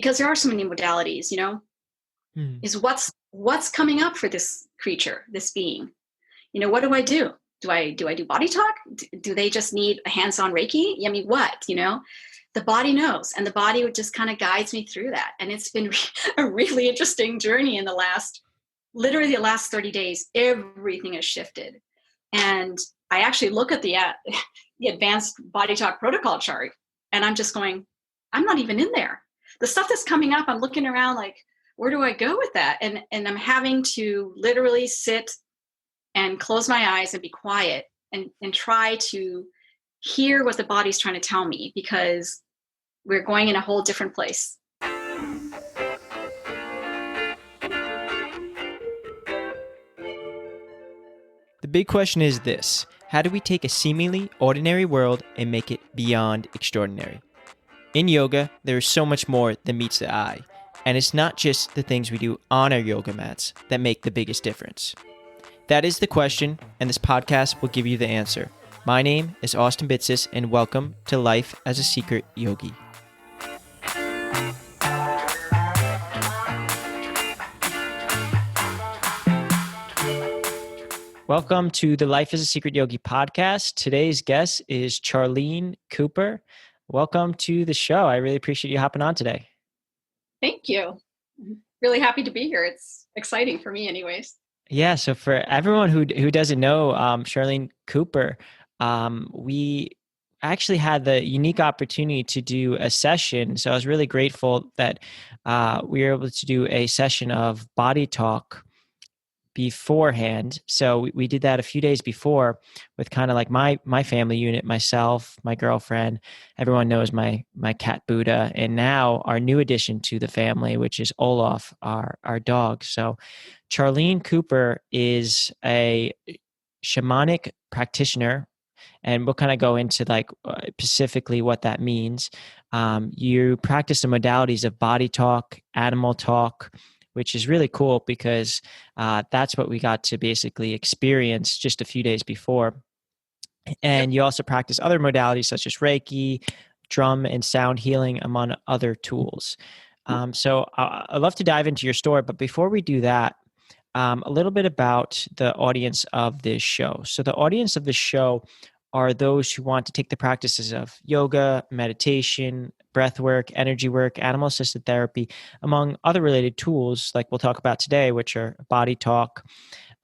because there are so many modalities, is what's coming up for this creature, this being. What do I do? Do I do BodyTalk? Do they just need a hands-on Reiki? I mean, what, the body knows, and the body just kind of guides me through that. And it's been a really interesting journey in literally the last 30 days. Everything has shifted. And I actually look at the advanced BodyTalk protocol chart, and I'm just going, I'm not even in there. The stuff that's coming up, I'm looking around like, where do I go with that? And I'm having to literally sit and close my eyes and be quiet and try to hear what the body's trying to tell me, because we're going in a whole different place. The big question is this: how do we take a seemingly ordinary world and make it beyond extraordinary? In yoga, there is so much more than meets the eye, and it's not just the things we do on our yoga mats that make the biggest difference. That is the question, and this podcast will give you the answer. My name is Austin Bitsis, and welcome to Life as a Secret Yogi. Welcome to the Life as a Secret Yogi podcast. Today's guest is Charlene Cooper. Welcome to the show. I really appreciate you hopping on today. Thank you. I'm really happy to be here. It's exciting for me anyways. Yeah, so for everyone who doesn't know Charlene Cooper, we actually had the unique opportunity to do a session. So I was really grateful that we were able to do a session of BodyTalk beforehand. So we did that a few days before with kind of like my family unit, myself, my girlfriend, everyone knows my cat Buddha, and now our new addition to the family, which is Olaf, our dog. So Charlene Cooper is a shamanic practitioner, and we'll kind of go into like specifically what that means. You practice the modalities of BodyTalk, AnimalTalk, which is really cool because that's what we got to basically experience just a few days before. And you also practice other modalities such as Reiki, drum and sound healing, among other tools. So I'd love to dive into your story, but before we do that, a little bit about the audience of this show. So the audience of this show are those who want to take the practices of yoga, meditation, breath work, energy work, animal-assisted therapy, among other related tools like we'll talk about today, which are BodyTalk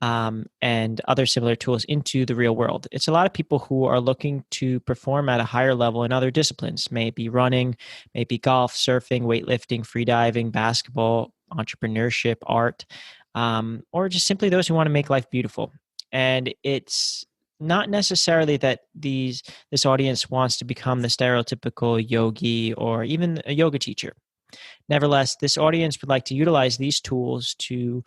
and other similar tools into the real world. It's a lot of people who are looking to perform at a higher level in other disciplines, maybe running, maybe golf, surfing, weightlifting, freediving, basketball, entrepreneurship, art, or just simply those who want to make life beautiful. And it's not necessarily that this audience wants to become the stereotypical yogi or even a yoga teacher. Nevertheless, this audience would like to utilize these tools to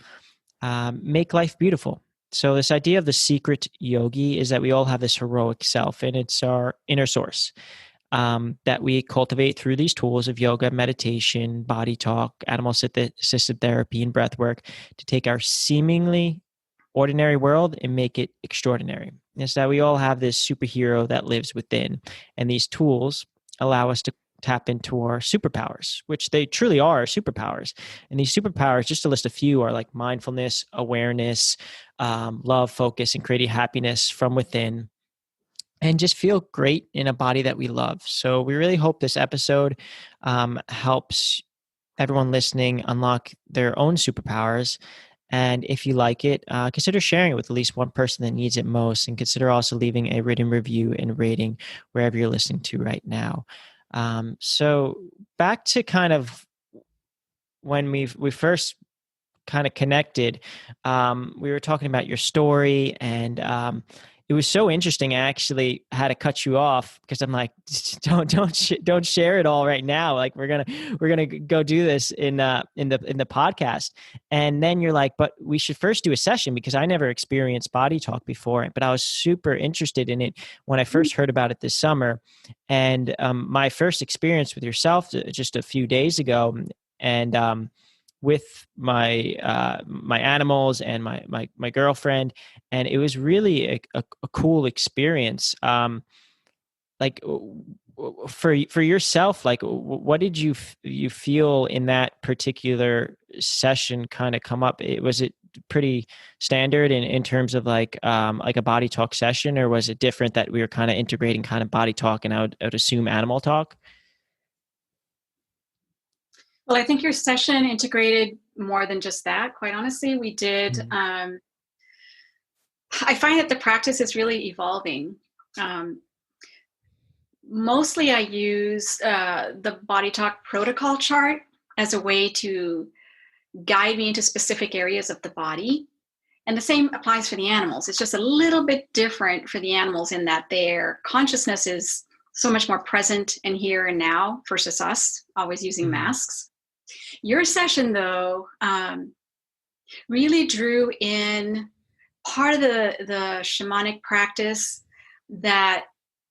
make life beautiful. So this idea of the secret yogi is that we all have this heroic self, and it's our inner source that we cultivate through these tools of yoga, meditation, BodyTalk, animal-assisted therapy, and breath work to take our seemingly ordinary world and make it extraordinary. It's that we all have this superhero that lives within, and these tools allow us to tap into our superpowers, which they truly are superpowers. And these superpowers, just to list a few, are like mindfulness, awareness, love, focus, and creating happiness from within, and just feel great in a body that we love. So we really hope this episode helps everyone listening unlock their own superpowers. And if you like it, consider sharing it with at least one person that needs it most, and consider also leaving a written review and rating wherever you're listening to right now. So back to kind of when we first kind of connected, we were talking about your story, and it was so interesting. I actually had to cut you off because I'm like, don't share it all right now. Like we're gonna go do this in the podcast, and then you're like, but we should first do a session because I never experienced BodyTalk before, but I was super interested in it when I first heard about it this summer, and my first experience with yourself just a few days ago, and with my my animals and my girlfriend, and it was really a cool experience. Like, for yourself, like what did you feel in that particular session kind of come up? Was it pretty standard in terms of like a body talk session, or was it different that we were kind of integrating kind of body talk and I would assume animal talk? Well, I think your session integrated more than just that. Quite honestly, we did. Mm-hmm. I find that the practice is really evolving. Mostly I use the BodyTalk protocol chart as a way to guide me into specific areas of the body. And the same applies for the animals. It's just a little bit different for the animals in that their consciousness is so much more present and here and now versus us, always using masks. Your session, though, really drew in part of the shamanic practice that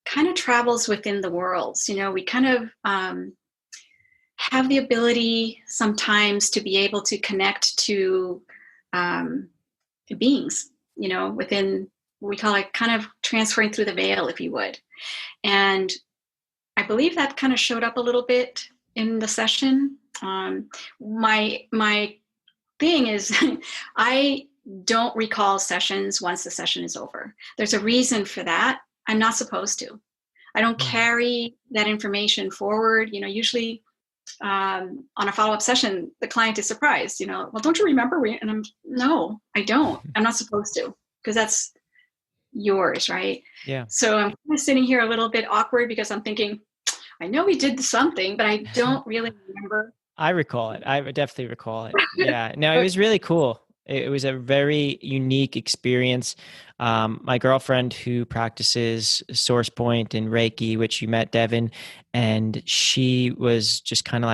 kind of travels within the worlds. You know, we kind of have the ability sometimes to be able to connect to beings, you know, within what we call it kind of transferring through the veil, if you would. And I believe that kind of showed up a little bit in the session. My thing is I don't recall sessions once the session is over. There's a reason for that. I'm not supposed to. I don't carry that information forward. You know, usually on a follow-up session, the client is surprised, you know, well, don't you remember? And no, I don't. I'm not supposed to, because that's yours, right? Yeah. So I'm kind of sitting here a little bit awkward because I'm thinking, I know we did something, but I don't really remember. I recall it. I definitely recall it. Yeah. No, it was really cool. It was a very unique experience. My girlfriend who practices SourcePoint and Reiki, which you met, Devin, and she was just kind of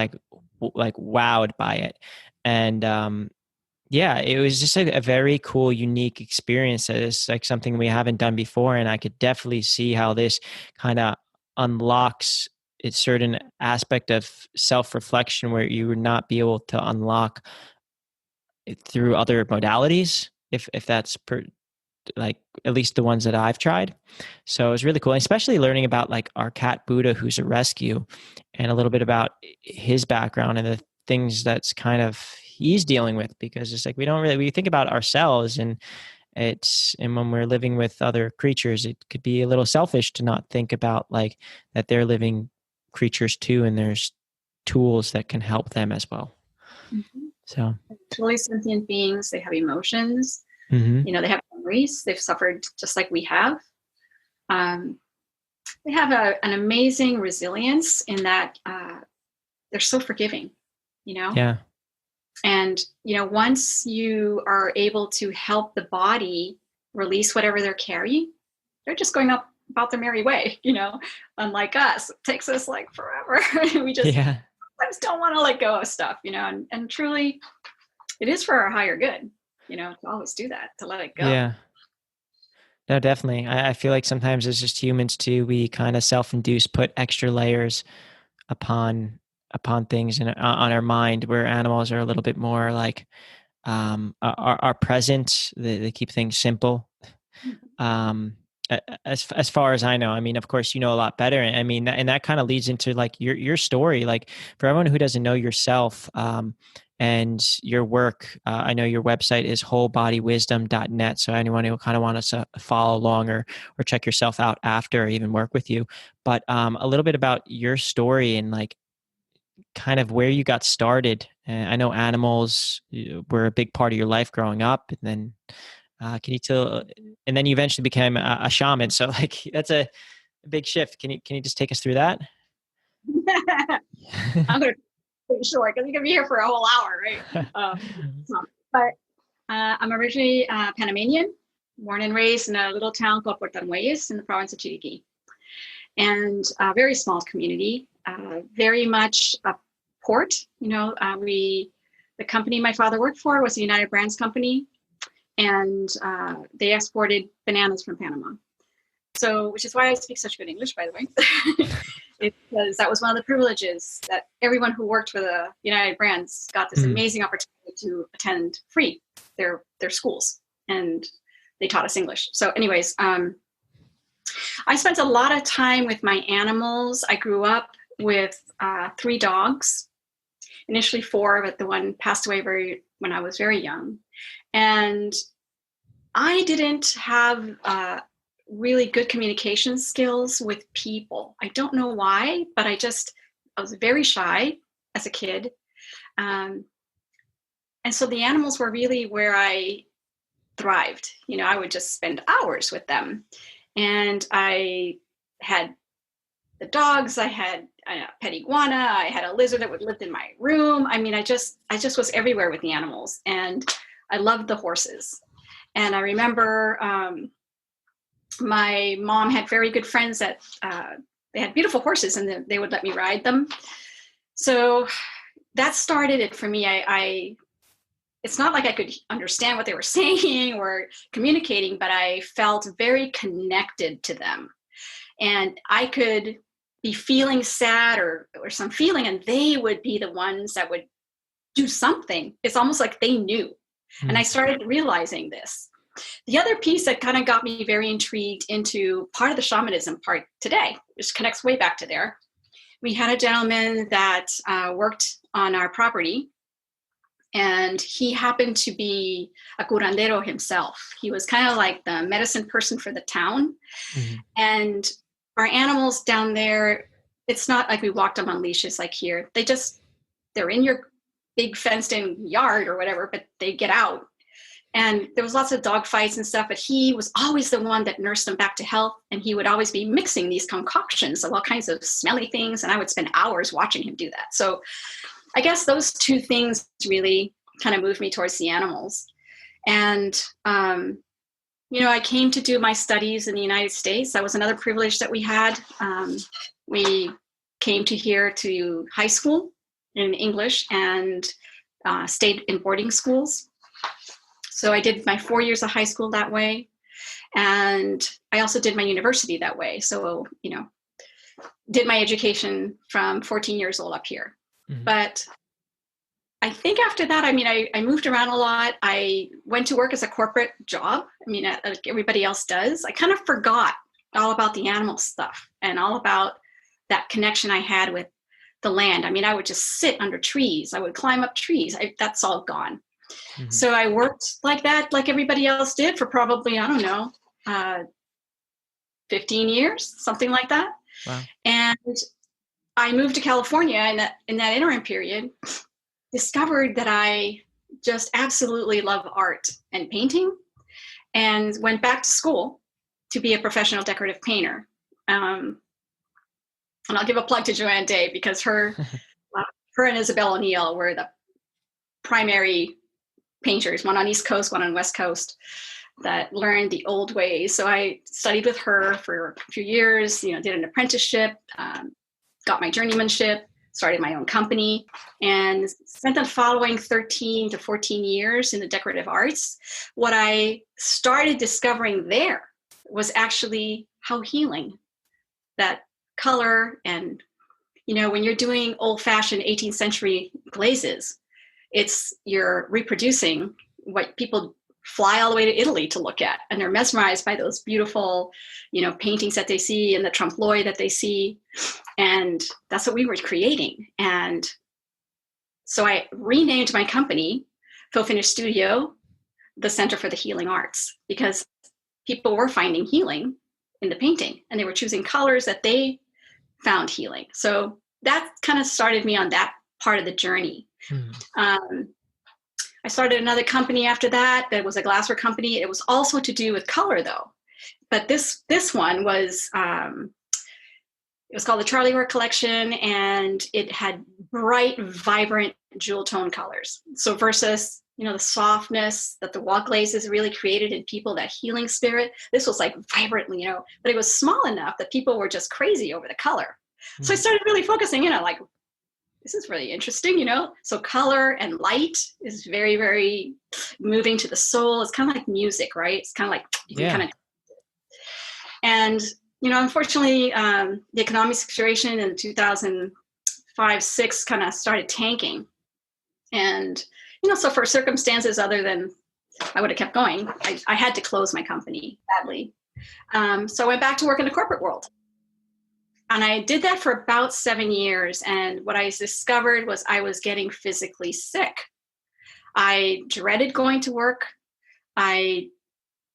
like wowed by it. And yeah, it was just a very cool, unique experience. It's like something we haven't done before. And I could definitely see how this kind of unlocks a certain aspect of self-reflection where you would not be able to unlock it through other modalities, if that's like at least the ones that I've tried. So it was really cool, and especially learning about like our cat Buddha, who's a rescue, and a little bit about his background and the things that's kind of he's dealing with, because it's like we think about ourselves, and when we're living with other creatures, it could be a little selfish to not think about like that they're living creatures too, and there's tools that can help them as well. Mm-hmm. So totally sentient beings. They have emotions. Mm-hmm. You know, they have memories. They've suffered just like we have. They have an amazing resilience in that they're so forgiving, you know? Yeah. And, you know, once you are able to help the body release whatever they're carrying, they're just going up about their merry way, you know? Unlike us, it takes us like forever. We just sometimes don't want to let go of stuff, you know? And truly, it is for our higher good, you know, to always do that, to let it go. Yeah. No, definitely. I feel like sometimes as just humans too, we kind of self-induce, put extra layers upon things and on our mind, where animals are a little bit more like are present. They keep things simple. As far as I know, I mean, of course, you know a lot better. I mean, that kind of leads into like your story. Like for everyone who doesn't know yourself, and your work, I know your website is wholebodywisdom.net. So anyone who kind of wants to follow along or check yourself out after or even work with you, but a little bit about your story and like kind of where you got started. I know animals were a big part of your life growing up, and then can you tell? And then you eventually became a shaman. So like that's a big shift. Can you just take us through that? I'm going to pretty short because we can be here for a whole hour, right? But I'm originally Panamanian, born and raised in a little town called Puerto Armuelles in the province of Chiriquí. And a very small community, very much a port. You know, the company my father worked for was the United Brands Company, and they exported bananas from Panama. So, which is why I speak such good English, by the way. Because that was one of the privileges that everyone who worked for the United Brands got this amazing opportunity to attend free their schools, and they taught us English. So anyways, I spent a lot of time with my animals. I grew up with 3 dogs, initially 4, but the one passed away when I was very young. And I didn't have really good communication skills with people. I don't know why, but I was very shy as a kid. And so the animals were really where I thrived. I would just spend hours with them. And I had the dogs, I had a pet iguana, I had a lizard that would live in my room. I mean, I just was everywhere with the animals, and I loved the horses. And I remember my mom had very good friends that they had beautiful horses, and they would let me ride them. So that started it for me. It's not like I could understand what they were saying or communicating, but I felt very connected to them. And I could be feeling sad or some feeling, and they would be the ones that would do something. It's almost like they knew. Mm-hmm. And I started realizing this. The other piece that kind of got me very intrigued into part of the shamanism part today, which connects way back to there. We had a gentleman that worked on our property, and he happened to be a curandero himself. He was kind of like the medicine person for the town. Mm-hmm. And our animals down there, it's not like we walked them on leashes like here. They're in your big fenced in yard or whatever, but they get out. And there was lots of dog fights and stuff, but he was always the one that nursed them back to health. And he would always be mixing these concoctions of all kinds of smelly things. And I would spend hours watching him do that. So I guess those 2 things really kind of moved me towards the animals. And, I came to do my studies in the United States. That was another privilege that we had. We came here to high school in English and stayed in boarding schools. So I did my 4 years of high school that way. And I also did my university that way. So, did my education from 14 years old up here. Mm-hmm. But I think after that, I moved around a lot. I went to work as a corporate job. Like everybody else does. I kind of forgot all about the animal stuff and all about that connection I had with the land. I would just sit under trees. I would climb up trees. That's all gone. Mm-hmm. So I worked like that, like everybody else did, for probably, 15 years, something like that. Wow. And I moved to California in that interim period, discovered that I just absolutely love art and painting, and went back to school to be a professional decorative painter. And I'll give a plug to Joanne Day, because her and Isabel O'Neill were the primary painters, one on East Coast, one on West Coast, that learned the old ways. So I studied with her for a few years, did an apprenticeship, got my journeymanship, started my own company, and spent the following 13 to 14 years in the decorative arts. What I started discovering there was actually how healing that color and, when you're doing old-fashioned 18th century glazes, you're reproducing what people fly all the way to Italy to look at, and they're mesmerized by those beautiful, paintings that they see and the trompe l'oeil that they see. And that's what we were creating. And so I renamed my company, Faux Finish Studio, the Center for the Healing Arts, because people were finding healing in the painting, and they were choosing colors that they found healing. So that kind of started me on that part of the journey. I started another company after that was a glassware company. It was also to do with color, though. But this one was, it was called the Charlie Work Collection, and it had bright, vibrant jewel tone colors. So versus, the softness that the wall glazes really created in people, that healing spirit, this was like vibrantly, but it was small enough that people were just crazy over the color. So I started really focusing, like, this is really interesting, So color and light is very, very moving to the soul. It's kind of like music, right? It's kind of like, you can kind of. And, unfortunately, the economic situation in 2005-06 kind of started tanking. And, so for circumstances other than I would have kept going, I had to close my company badly. So I went back to work in the corporate world. And I did that for about 7 years. And what I discovered was I was getting physically sick. I dreaded going to work. I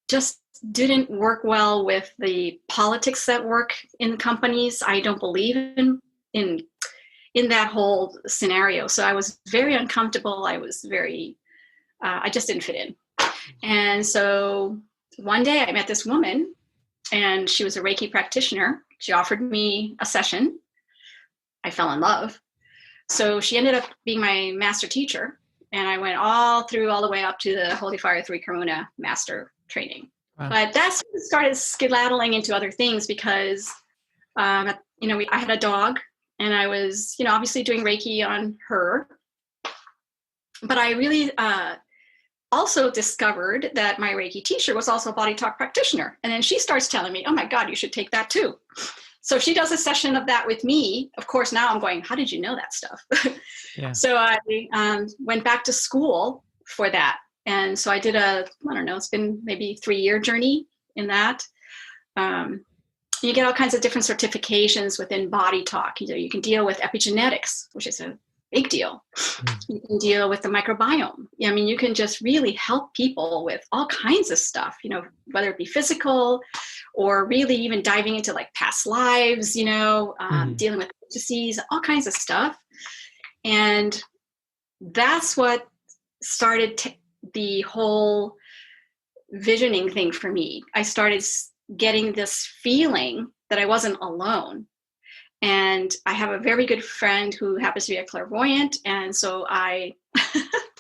just didn't work well with the politics that work in companies. I don't believe in that whole scenario. So I was very uncomfortable. I was very, I just didn't fit in. And so one day I met this woman, and she was a Reiki practitioner. She offered me a session. I fell in love. So she ended up being my master teacher. And I went all the way up to the Holy Fire 3 Karuna master training. Wow. But that's when it started skedaddling into other things because, I had a dog, and I was, obviously doing Reiki on her. But I really also discovered that my Reiki teacher was also a BodyTalk practitioner. And then she starts telling me, oh my God, you should take that too. So she does a session of that with me. Of course, now I'm going, how did you know that stuff? Yeah. So I went back to school for that. And so I did it's been maybe 3-year journey in that. You get all kinds of different certifications within BodyTalk. You can deal with epigenetics, which is a big deal. You can deal with the microbiome. I mean, you can just really help people with all kinds of stuff, whether it be physical or really even diving into like past lives, dealing with disease, all kinds of stuff. And that's what started the whole visioning thing for me. I started getting this feeling that I wasn't alone. And I have a very good friend who happens to be a clairvoyant. And so I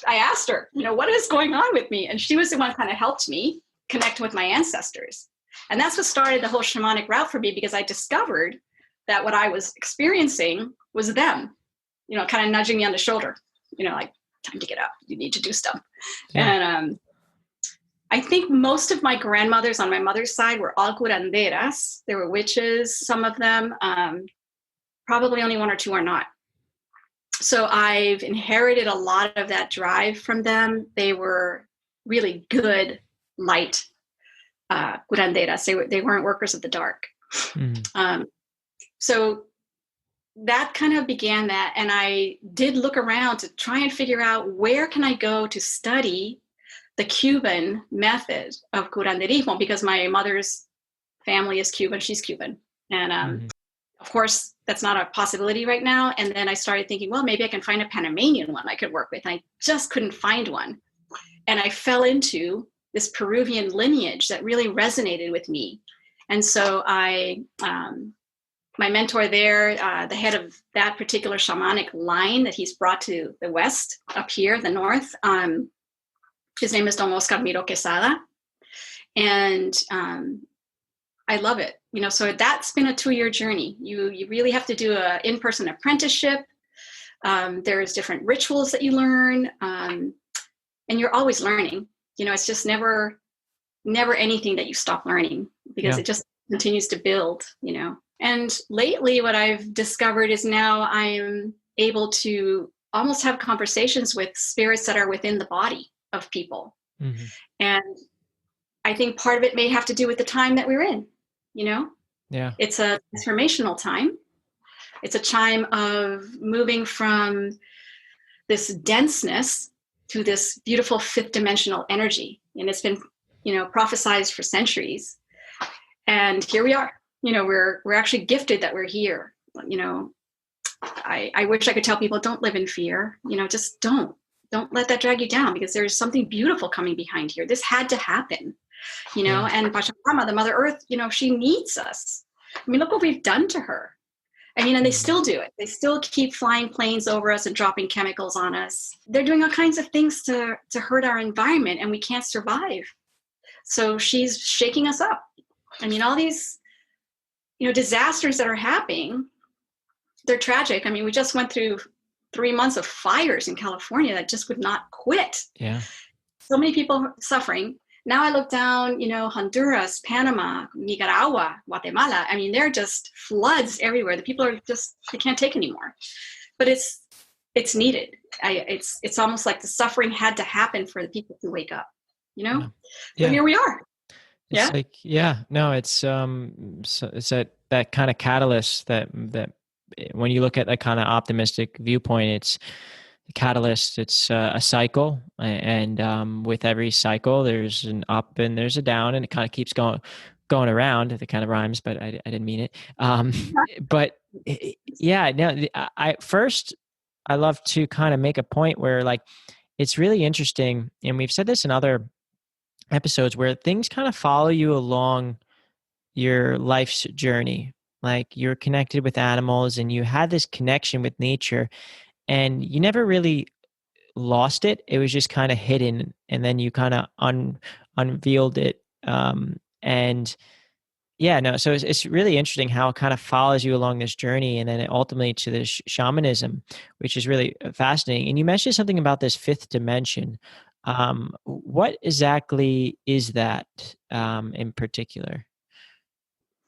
asked her, what is going on with me? And she was the one who kind of helped me connect with my ancestors. And that's what started the whole shamanic route for me, because I discovered that what I was experiencing was them, kind of nudging me on the shoulder, like, time to get up. You need to do stuff. Yeah. And I think most of my grandmothers on my mother's side were all curanderas. They were witches, some of them. Probably only 1 or 2 are not. So I've inherited a lot of that drive from them. They were really good, light curanderas. They weren't workers of the dark. So that kind of began that. And I did look around to try and figure out where can I go to study the Cuban method of curanderismo, because my mother's family is Cuban. She's Cuban. And of course, that's not a possibility right now. And then I started thinking, well, maybe I can find a Panamanian one I could work with. And I just couldn't find one. And I fell into this Peruvian lineage that really resonated with me. And so my mentor there, the head of that particular shamanic line that he's brought to the West, up here, the North, his name is Don Oscar Miro Quesada. And I love it. So that's been a 2-year journey. You really have to do an in-person apprenticeship. There's different rituals that you learn. And you're always learning. It's just never anything that you stop learning, because it just continues to build, And lately what I've discovered is now I'm able to almost have conversations with spirits that are within the body of people. Mm-hmm. And I think part of it may have to do with the time that we're in, Yeah. It's a transformational time. It's a time of moving from this denseness to this beautiful 5th dimensional energy. And it's been, prophesized for centuries. And here we are. We're actually gifted that we're here. I wish I could tell people, don't live in fear. Just don't let that drag you down, because there's something beautiful coming behind here. This had to happen, and Pachamama, the Mother Earth, she needs us. Look what we've done to her. And they still do it. They still keep flying planes over us and dropping chemicals on us. They're doing all kinds of things to hurt our environment, and we can't survive. So she's shaking us up. All these, disasters that are happening, they're tragic. We just went through 3 months of fires in California that just would not quit. Yeah. So many people suffering. Now I look down, Honduras, Panama, Nicaragua, Guatemala. They're just floods everywhere. The people are just, they can't take anymore. But it's needed. It's almost like the suffering had to happen for the people to wake up, So here we are. It's Yeah. like, yeah, no, it's it's that kind of catalyst that when you look at that kind of optimistic viewpoint, it's a catalyst. It's a cycle, and with every cycle, there's an up and there's a down, and it kind of keeps going around. It kind of rhymes, but I didn't mean it. But yeah, no, I first I love to kind of make a point where like it's really interesting, and we've said this in other episodes where things kind of follow you along your life's journey. Like you're connected with animals and you had this connection with nature and you never really lost it. It was just kind of hidden. And then you kind of unveiled it. And yeah, no, so it's really interesting how it kind of follows you along this journey and then ultimately to the shamanism, which is really fascinating. And you mentioned something about this fifth dimension. What exactly is that in particular?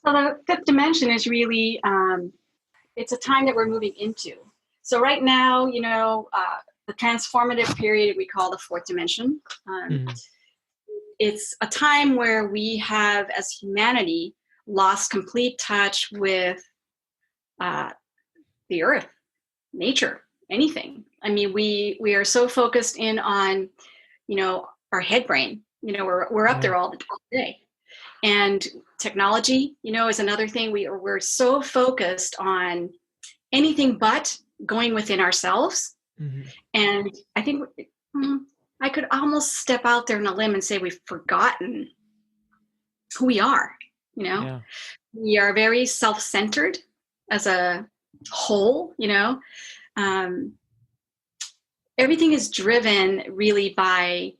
So the fifth dimension is really, it's a time that we're moving into. So right now, the transformative period we call the fourth dimension. It's a time where we have, as humanity, lost complete touch with the earth, nature, anything. I mean, we are so focused in on, our head brain. We're up there all day. And technology, is another thing. We're so focused on anything but going within ourselves. Mm-hmm. And I think I could almost step out there on a limb and say we've forgotten who we are. We are very self-centered as a whole. Everything is driven really by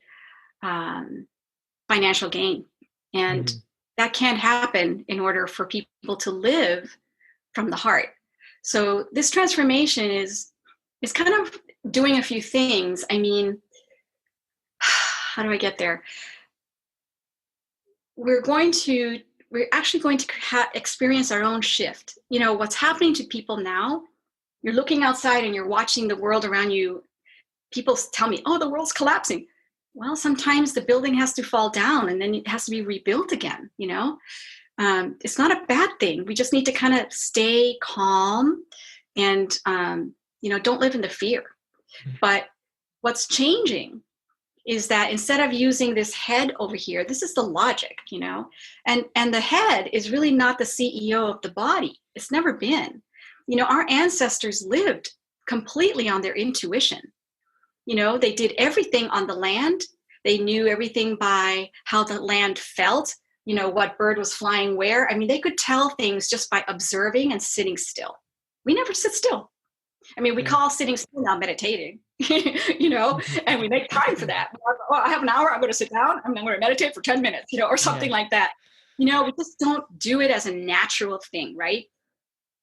financial gain, and that can't happen in order for people to live from the heart. So this transformation is kind of doing a few things. I mean, how do I get there? We're actually going to experience our own shift. What's happening to people now, you're looking outside and you're watching the world around you. People tell me, oh, the world's collapsing. Well, sometimes the building has to fall down and then it has to be rebuilt again. It's not a bad thing. We just need to kind of stay calm and, don't live in the fear. But what's changing is that instead of using this head over here, this is the logic, and the head is really not the CEO of the body. It's never been. Our ancestors lived completely on their intuition. They did everything on the land. They knew everything by how the land felt, what bird was flying where. I mean, they could tell things just by observing and sitting still. We never sit still. I mean, we call sitting still now meditating, and we make time for that. Oh, I have an hour, I'm going to sit down, I'm going to meditate for 10 minutes, or something like that. We just don't do it as a natural thing, right?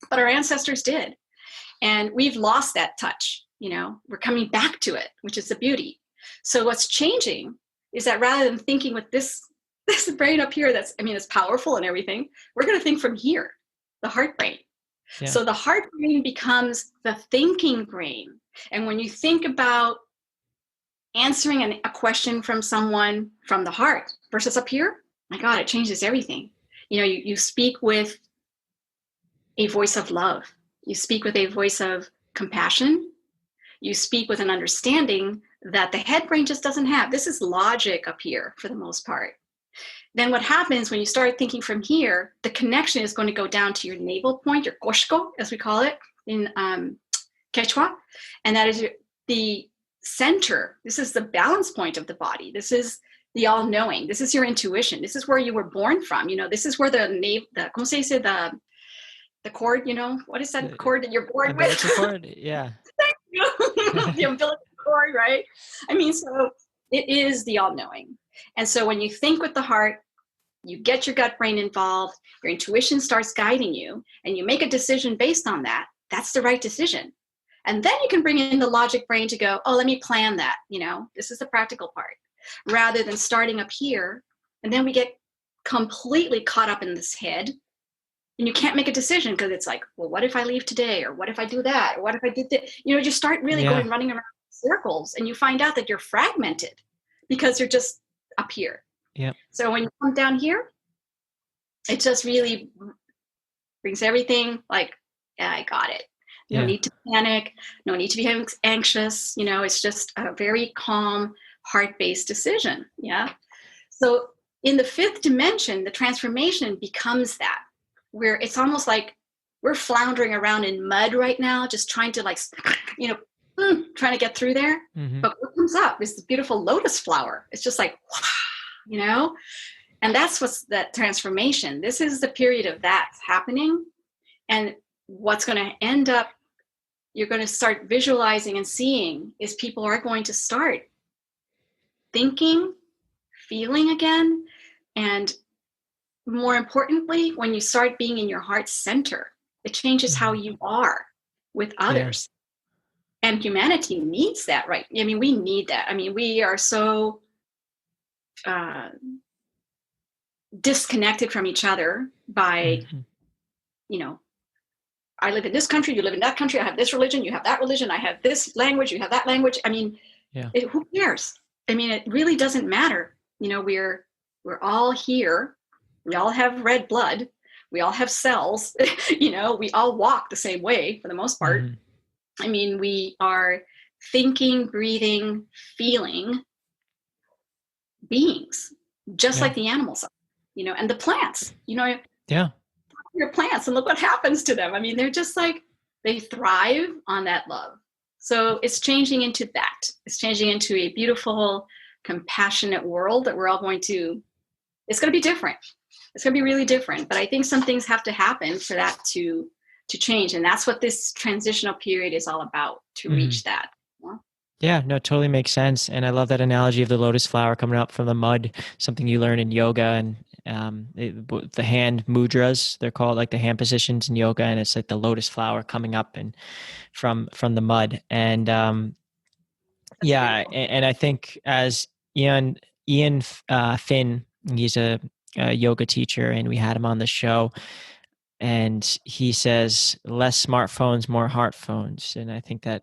But our ancestors did. And we've lost that touch. We're coming back to it, which is the beauty. So what's changing is that rather than thinking with this brain up here, it's powerful and everything, we're going to think from here, the heart brain. Yeah. So the heart brain becomes the thinking brain. And when you think about answering a question from someone from the heart versus up here, my God, it changes everything. You speak with a voice of love. You speak with a voice of compassion. You speak with an understanding that the head brain just doesn't have. This is logic up here for the most part. Then what happens when you start thinking from here, the connection is going to go down to your navel point, your koshko, as we call it in Quechua. And that is the center. This is the balance point of the body. This is the all-knowing. This is your intuition. This is where you were born from. This is where ¿cómo se dice? The cord, what is that cord that you're born with? The cord, yeah. Thank you. The umbilical cord, right? So it is the all-knowing. And so when you think with the heart, you get your gut brain involved, your intuition starts guiding you, and you make a decision based on that. That's the right decision. And then you can bring in the logic brain to go, oh, let me plan that. This is the practical part. Rather than starting up here, and then we get completely caught up in this head, and you can't make a decision because it's like, well, what if I leave today? Or what if I do that? Or what if I did that? You start really running around in circles, and you find out that you're fragmented because you're just up here. Yeah. So when you come down here, it just really brings everything like, yeah, I got it. No need to panic. No need to be anxious. It's just a very calm, heart-based decision. Yeah. So in the fifth dimension, the transformation becomes that, where it's almost like we're floundering around in mud right now, just trying to trying to get through there. Mm-hmm. But what comes up is the beautiful lotus flower. It's just like, and that's what's that transformation. This is the period of that happening. And what's going to end up, you're going to start visualizing and seeing is people are going to start thinking, feeling again. And more importantly, when you start being in your heart center, it changes how you are with others. Yeah. And humanity needs that, right? I mean, we need that. I mean, we are so disconnected from each other by, I live in this country, you live in that country, I have this religion, you have that religion, I have this language, you have that language. I mean, who cares? I mean, it really doesn't matter. We're all here. We all have red blood. We all have cells. We all walk the same way for the most part. Mm-hmm. I mean, we are thinking, breathing, feeling beings, just like the animals are, and the plants, your plants, and look what happens to them. I mean, they're just like, they thrive on that love. So it's changing into that. It's changing into a beautiful, compassionate world that we're all going to, it's going to be different. It's going to be really different. But I think some things have to happen for that to change. And that's what this transitional period is all about, to reach that. Yeah, no, totally makes sense. And I love that analogy of the lotus flower coming up from the mud, something you learn in yoga, and the hand mudras, they're called, like the hand positions in yoga. And it's like the lotus flower coming up and from the mud. And and I think as Ian Finn, he's a yoga teacher, and we had him on the show. And he says, less smartphones, more heart phones. And I think that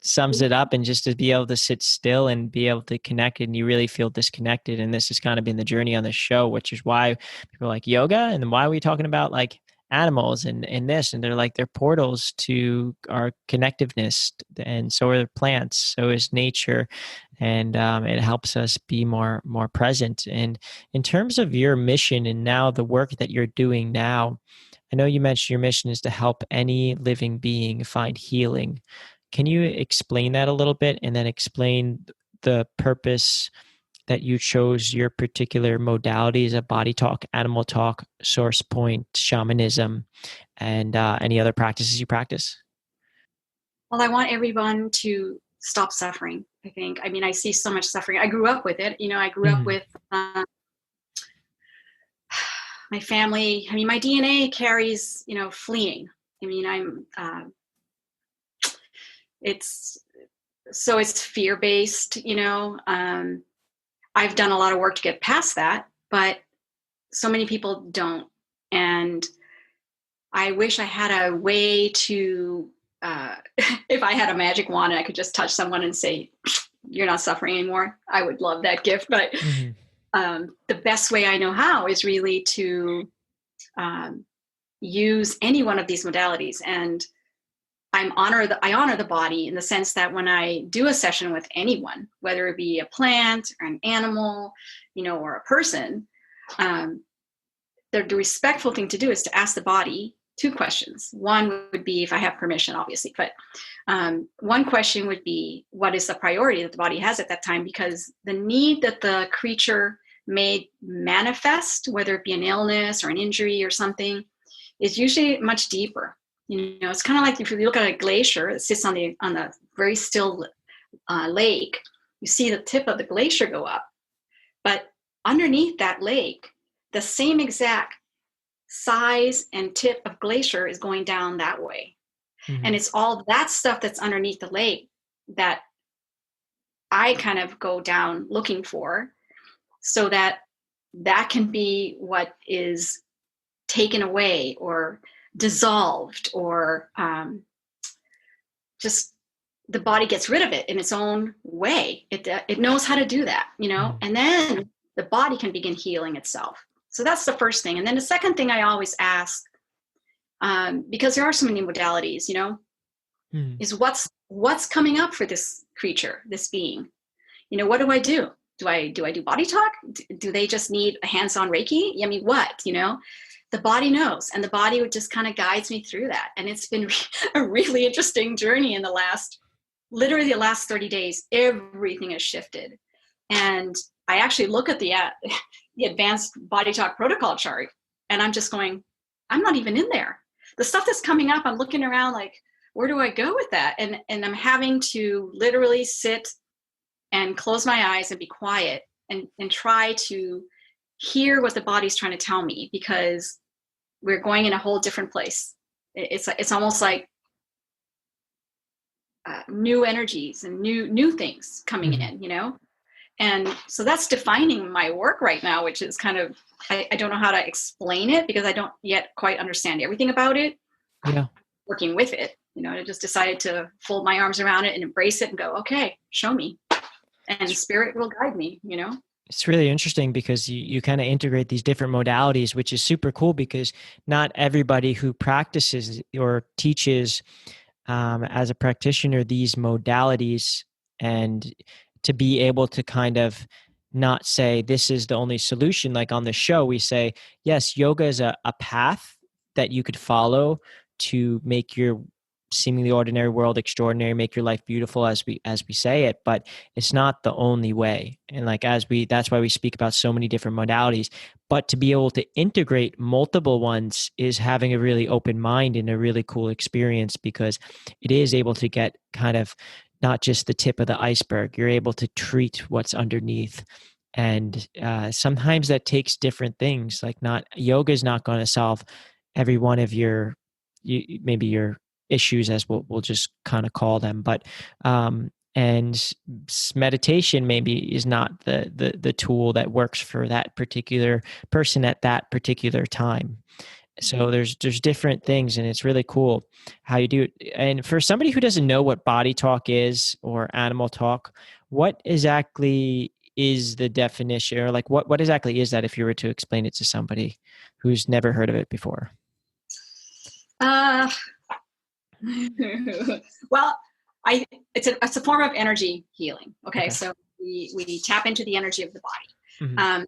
sums it up. And just to be able to sit still and be able to connect, and you really feel disconnected. And this has kind of been the journey on the show, which is why people are like yoga. And why are we talking about like animals and this? And they're like, they're portals to our connectiveness. And so are plants. So is nature. And it helps us be more present. And in terms of your mission and now the work that you're doing now, I know you mentioned your mission is to help any living being find healing. Can you explain that a little bit, and then explain the purpose that you chose your particular modalities of BodyTalk, AnimalTalk, SourcePoint, Shamanism, and any other practices you practice? Well, I want everyone to stop suffering, I think. I mean, I see so much suffering. I grew up with it. I grew up with my family. I mean, my DNA carries, fleeing. I mean, it's fear-based, I've done a lot of work to get past that, but so many people don't. And I wish I had a way to, if I had a magic wand and I could just touch someone and say, you're not suffering anymore, I would love that gift. But the best way I know how is really to use any one of these modalities. And I honor the body in the sense that when I do a session with anyone, whether it be a plant or an animal, or a person, the respectful thing to do is to ask the body two questions. One would be if I have permission, obviously, but one question would be, what is the priority that the body has at that time? Because the need that the creature may manifest, whether it be an illness or an injury or something, is usually much deeper. It's kind of like if you look at a glacier that sits on the very still lake, you see the tip of the glacier go up, but underneath that lake, the same exact size and tip of glacier is going down that way. And it's all that stuff that's underneath the lake that I kind of go down looking for, so that can be what is taken away or dissolved, or just the body gets rid of it in its own way. It knows how to do that, and then the body can begin healing itself. So that's the first thing. And then the second thing I always ask, because there are so many modalities, is what's coming up for this creature, this being? What do I do? Do I do BodyTalk? Do they just need a hands-on Reiki? I mean, what? The body knows, and the body would just kind of guides me through that. And it's been a really interesting journey in literally the last 30 days. Everything has shifted. And I actually look at the advanced BodyTalk protocol chart, and I'm just going, I'm not even in there. The stuff that's coming up, I'm looking around like, where do I go with that? And I'm having to literally sit and close my eyes and be quiet and try to hear what the body's trying to tell me, because we're going in a whole different place. It's almost like new energies and new things coming in, And so that's defining my work right now, which is kind of, I don't know how to explain it because I don't yet quite understand everything about it. Yeah. Working with it, I just decided to fold my arms around it and embrace it and go, okay, show me. And spirit will guide me, It's really interesting because you kind of integrate these different modalities, which is super cool because not everybody who practices or teaches as a practitioner these modalities, and to be able to kind of not say this is the only solution. Like on the show, we say, yes, yoga is a path that you could follow to make your seemingly ordinary world extraordinary, make your life beautiful, as we say it, but it's not the only way. And that's why we speak about so many different modalities. But to be able to integrate multiple ones is having a really open mind and a really cool experience, because it is able to get kind of not just the tip of the iceberg. You're able to treat what's underneath. And sometimes that takes different things. Like yoga is not going to solve every one of your issues, as we'll just kind of call them, but and meditation maybe is not the tool that works for that particular person at that particular time. So there's different things, and it's really cool how you do it. And for somebody who doesn't know what BodyTalk is or AnimalTalk, what exactly is the definition, or like what exactly is that, if you were to explain it to somebody who's never heard of it before? Well, it's a form of energy healing. Okay. So we tap into the energy of the body. Mm-hmm.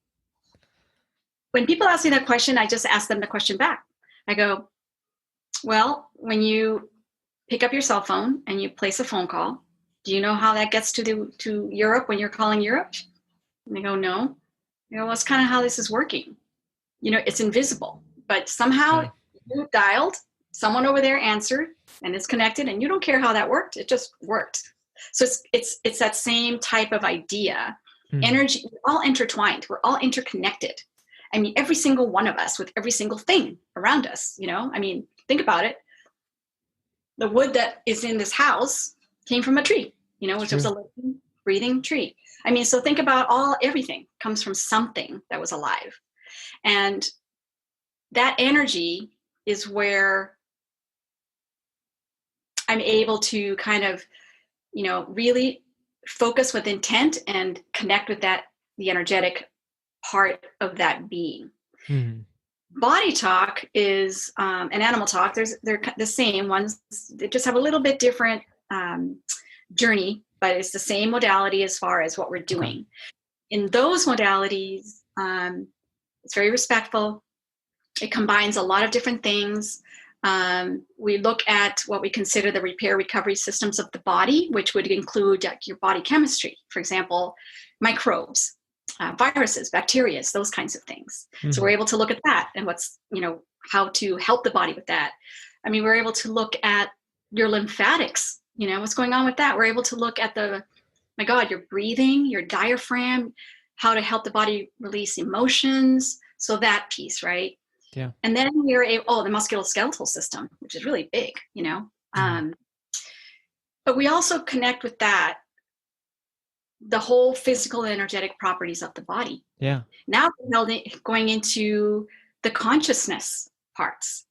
When people ask me that question, I just ask them the question back. I go, well, when you pick up your cell phone and you place a phone call, do you know how that gets to Europe when you're calling Europe? And they go, no. Well, it's kind of how this is working. It's invisible, but somehow you dialed, someone over there answered, and it's connected, and you don't care how that worked. It just worked. So it's that same type of idea. Energy, we're all intertwined. We're all interconnected. I mean, every single one of us with every single thing around us, I mean, think about it. The wood that is in this house came from a tree, which was a living, breathing tree. I mean, so think about everything comes from something that was alive. And that energy is where I'm able to kind of, really focus with intent and connect with the energetic part of that being. BodyTalk is and AnimalTalk. They're the same ones. They just have a little bit different journey, but it's the same modality as far as what we're doing. Okay. In those modalities, it's very respectful. It combines a lot of different things. We look at what we consider the repair recovery systems of the body, which would include your body chemistry, for example, microbes, viruses, bacteria, those kinds of things. Mm-hmm. So we're able to look at that and how to help the body with that. I mean, we're able to look at your lymphatics, what's going on with that. We're able to look at your breathing, your diaphragm, how to help the body release emotions. So that piece, right? Yeah. And then we're able, the musculoskeletal system, which is really big, but we also connect with that, the whole physical and energetic properties of the body. Yeah. Now we're going into the consciousness parts,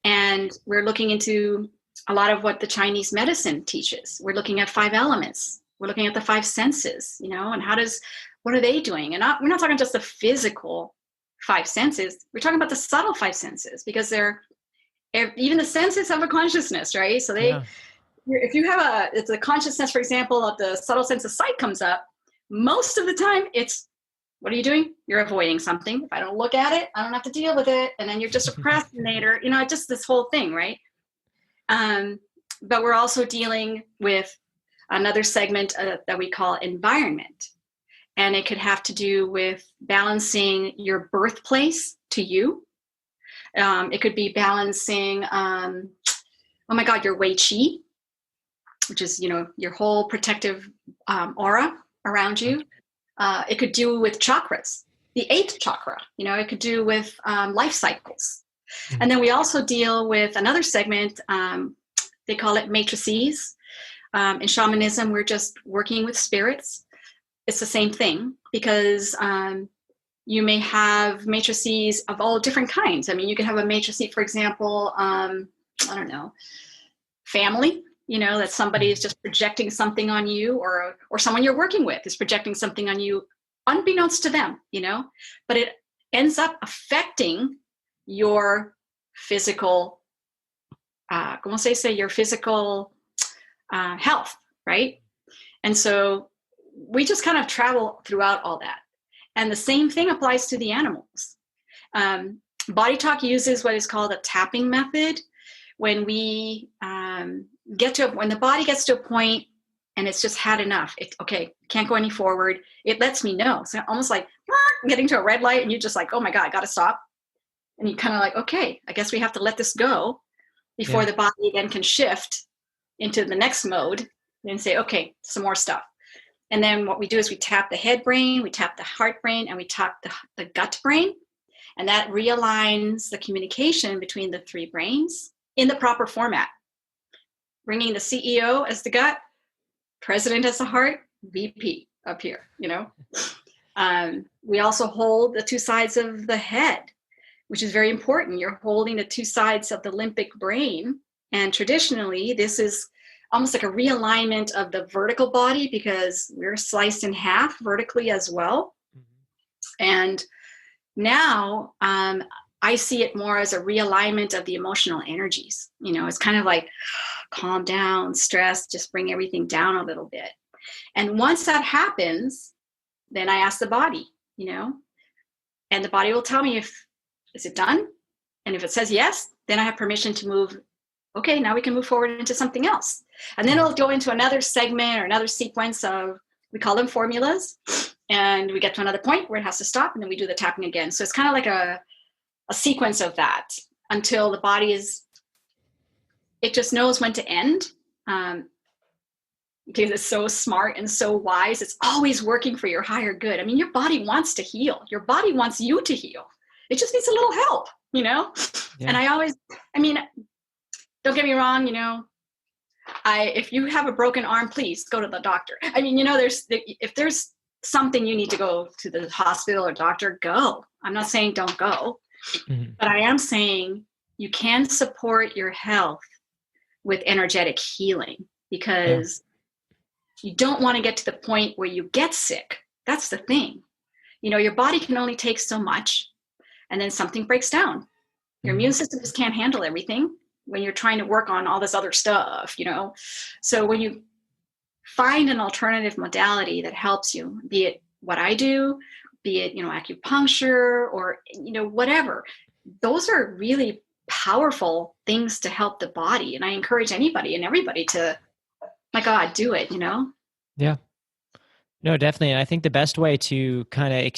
and we're looking into a lot of what the Chinese medicine teaches. We're looking at 5 elements, We're looking at the five senses, you know, and what are they doing? And we're not talking just the physical five senses. We're talking about the subtle five senses, because even the senses have a consciousness, right? So if you have it's a consciousness, for example, of the subtle sense of sight comes up, most of the time it's, what are you doing? You're avoiding something. If I don't look at it, I don't have to deal with it. And then you're just a procrastinator, you know, just this whole thing, right? But we're also dealing with another segment that we call environment. And it could have to do with balancing your birthplace to you. It could be balancing, your Wei Qi, which is, you know, your whole protective aura around you. It could do with chakras, the 8th chakra, you know, it could do with life cycles. And then we also deal with another segment, they call it matrices. In shamanism, we're just working with spirits. It's the same thing, because you may have matrices of all different kinds. I mean, you could have a matrice, for example, family, you know, that somebody is just projecting something on you, or someone you're working with is projecting something on you unbeknownst to them, you know, but it ends up affecting your physical, your physical health, right? And so we just kind of travel throughout all that. And the same thing applies to the animals. BodyTalk uses what is called a tapping method. When we when the body gets to a point and it's just had enough, can't go any forward, it lets me know. So almost like getting to a red light, and you're just like, oh my God, I got to stop. And you kind of like, okay, I guess we have to let this go before the body then can shift into the next mode and say, okay, some more stuff. And then what we do is we tap the head brain, we tap the heart brain, and we tap the gut brain. And that realigns the communication between the three brains in the proper format. Bringing the CEO as the gut, president as the heart, VP up here, you know. We also hold the two sides of the head, which is very important. You're holding the two sides of the limbic brain. And traditionally, this is almost like a realignment of the vertical body, because we're sliced in half vertically as well. And now I see it more as a realignment of the emotional energies. You know, it's kind of like calm down, stress, just bring everything down a little bit. And once that happens, then I ask the body, you know, and the body will tell me is it done? And if it says yes, then I have permission to move. Okay, now we can move forward into something else. And then it'll go into another segment or another sequence of, we call them formulas. And we get to another point where it has to stop, and then we do the tapping again. So it's kind of like a sequence of that until the body it just knows when to end. Because it's so smart and so wise. It's always working for your higher good. I mean, your body wants to heal. Your body wants you to heal. It just needs a little help, you know? Yeah. And don't get me wrong, you know, if you have a broken arm, please go to the doctor. I mean, you know, if there's something you need to go to the hospital or doctor, go. I'm not saying don't go, but I am saying you can support your health with energetic healing, because you don't want to get to the point where you get sick. That's the thing. You know, your body can only take so much, and then something breaks down. Your immune system just can't handle everything when you're trying to work on all this other stuff, you know? So when you find an alternative modality that helps you, be it what I do, be it, you know, acupuncture or, you know, whatever, those are really powerful things to help the body. And I encourage anybody and everybody to, my God, do it, you know? Yeah. No, definitely. And I think the best way to kind of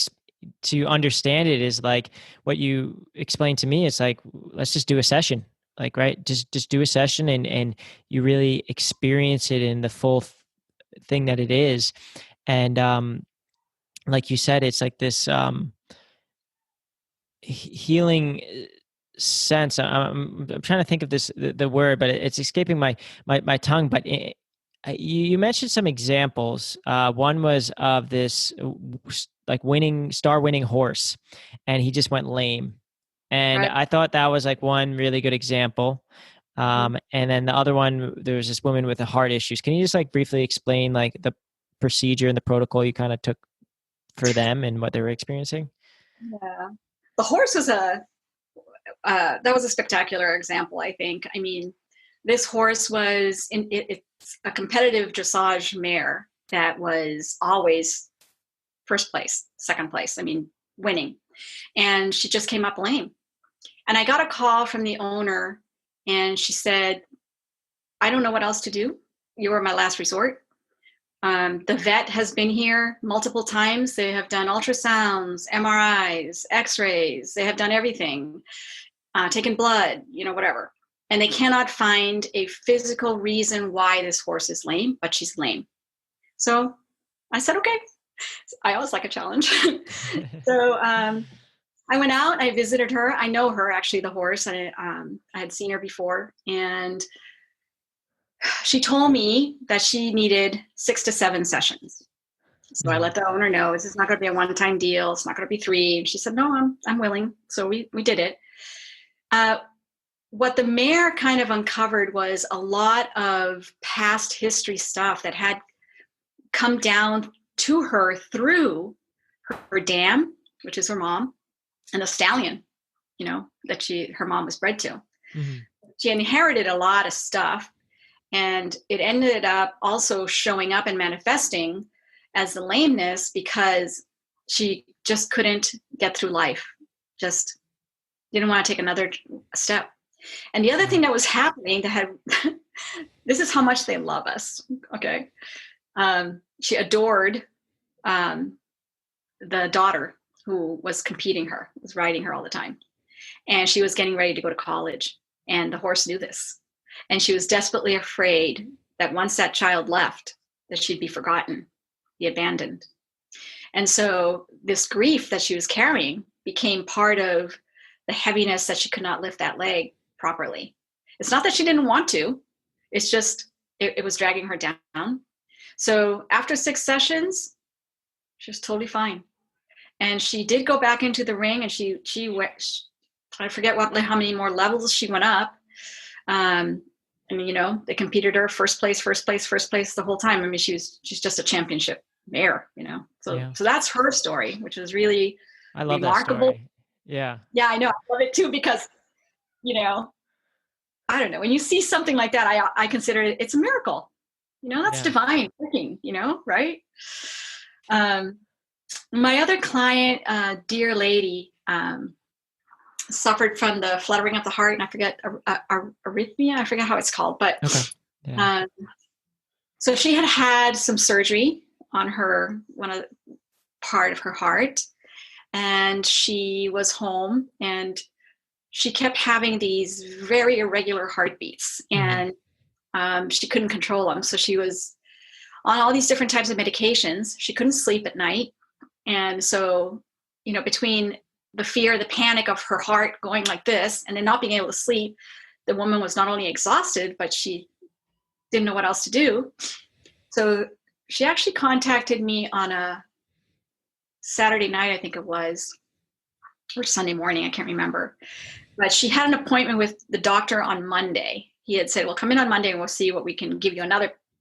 to understand it is like what you explained to me. It's like, let's just do a session. Like, right. Just do a session and you really experience it in the full thing that it is. And, like you said, it's like this, healing sense. I'm trying to think of the word, but it's escaping my tongue, but you mentioned some examples. One was of this like star winning horse, and he just went lame. And I thought that was like one really good example. And then the other one, there was this woman with the heart issues. Can you just like briefly explain like procedure and the protocol you kind of took for them and what they were experiencing? Yeah. The horse was that was a spectacular example, I think. I mean, this horse was it's a competitive dressage mare that was always first place, second place. I mean, winning. And she just came up lame. And I got a call from the owner, and she said, I don't know what else to do. You were my last resort. The vet has been here multiple times. They have done ultrasounds, MRIs, x-rays. They have done everything, taken blood, whatever. And they cannot find a physical reason why this horse is lame, but she's lame. So I said, okay. I always like a challenge. So I went out, I visited her. I know her, actually, the horse. I had seen her before. And she told me that she needed 6 to 7 sessions. So I let the owner know, this is not going to be a one-time deal. It's not going to be 3. And she said, no, I'm willing. So we did it. What the mare kind of uncovered was a lot of past history stuff that had come down to her through her dam, which is her mom, and the stallion, that her mom was bred to. Mm-hmm. She inherited a lot of stuff, and it ended up also showing up and manifesting as the lameness because she just couldn't get through life, just didn't want to take another step. And the other thing that was happening that had, this is how much they love us, okay? She adored the daughter who was competing her, was riding her all the time. And she was getting ready to go to college. And the horse knew this. And she was desperately afraid that once that child left, that she'd be forgotten, be abandoned. And so this grief that she was carrying became part of the heaviness that she could not lift that leg properly. It's not that she didn't want to. It's just, it was dragging her down. So after 6 sessions, she was totally fine. And she did go back into the ring, and she went, I forget how many more levels she went up. And they competed her first place the whole time. I mean, she's just a championship mare, So that's her story, which is really remarkable. That story. Yeah. Yeah, I know. I love it too, because, I don't know, when you see something like that, I consider it's a miracle. That's divine working, right? My other client, dear lady, suffered from the fluttering of the heart, and I forget, arrhythmia, I forget how it's called, but okay. So she had some surgery on part of her heart, and she was home, and she kept having these very irregular heartbeats, and she couldn't control them. So she was on all these different types of medications. She couldn't sleep at night. And so, between the fear, the panic of her heart going like this, and then not being able to sleep, the woman was not only exhausted, but she didn't know what else to do. So she actually contacted me on a Saturday night, I think it was, or Sunday morning, I can't remember. But she had an appointment with the doctor on Monday. He had said, well, come in on Monday and we'll see what we can give you,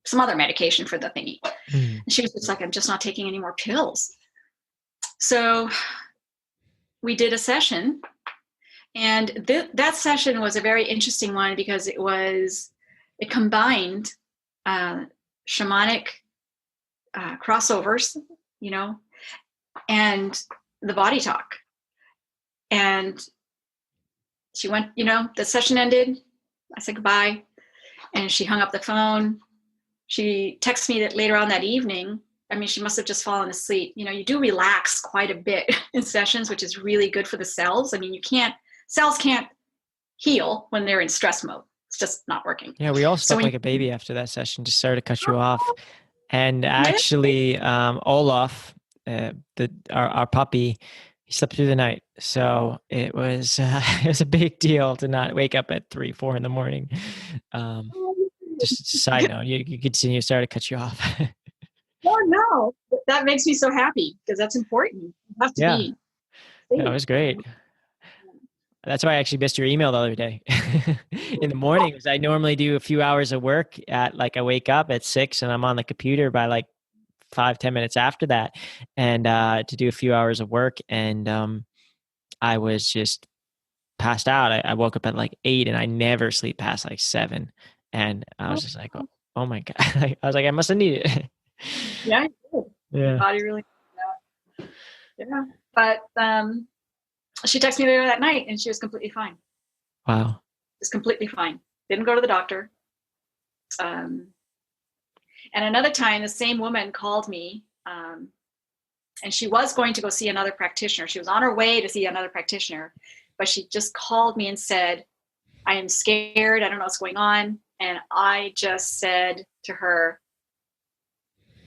some other medication for the thingy. And she was just like, I'm just not taking any more pills. So we did a session, and that session was a very interesting one because it combined shamanic crossovers, and the BodyTalk. And she went, the session ended. I said goodbye, and she hung up the phone. She texted me that later on that evening. I mean, she must have just fallen asleep. You do relax quite a bit in sessions, which is really good for the cells. I mean, cells can't heal when they're in stress mode. It's just not working. Yeah, we all slept like a baby after that session. Just sorry to cut you off. And actually, Olaf, our puppy, he slept through the night. So it was a big deal to not wake up at 3, 4 in the morning. Just a side note, you continue. Sorry to cut you off. Oh, no, that makes me so happy because that's important. You have to be. No, it was great. That's why I actually missed your email the other day in the morning, because I normally do a few hours of work I wake up at 6 and I'm on the computer by like 5-10 minutes after that, and to do a few hours of work. And I was just passed out. I woke up at like 8, and I never sleep past like 7. And I was just like, oh my God. I was like, I must have needed it. Yeah, your Yeah. body really. Yeah, but she texted me later that night, and she was completely fine. Wow. Just completely fine. Didn't go to the doctor. And another time, the same woman called me, and she was going to go see another practitioner. She was on her way to see another practitioner, but she just called me and said, I am scared. I don't know what's going on. And I just said to her,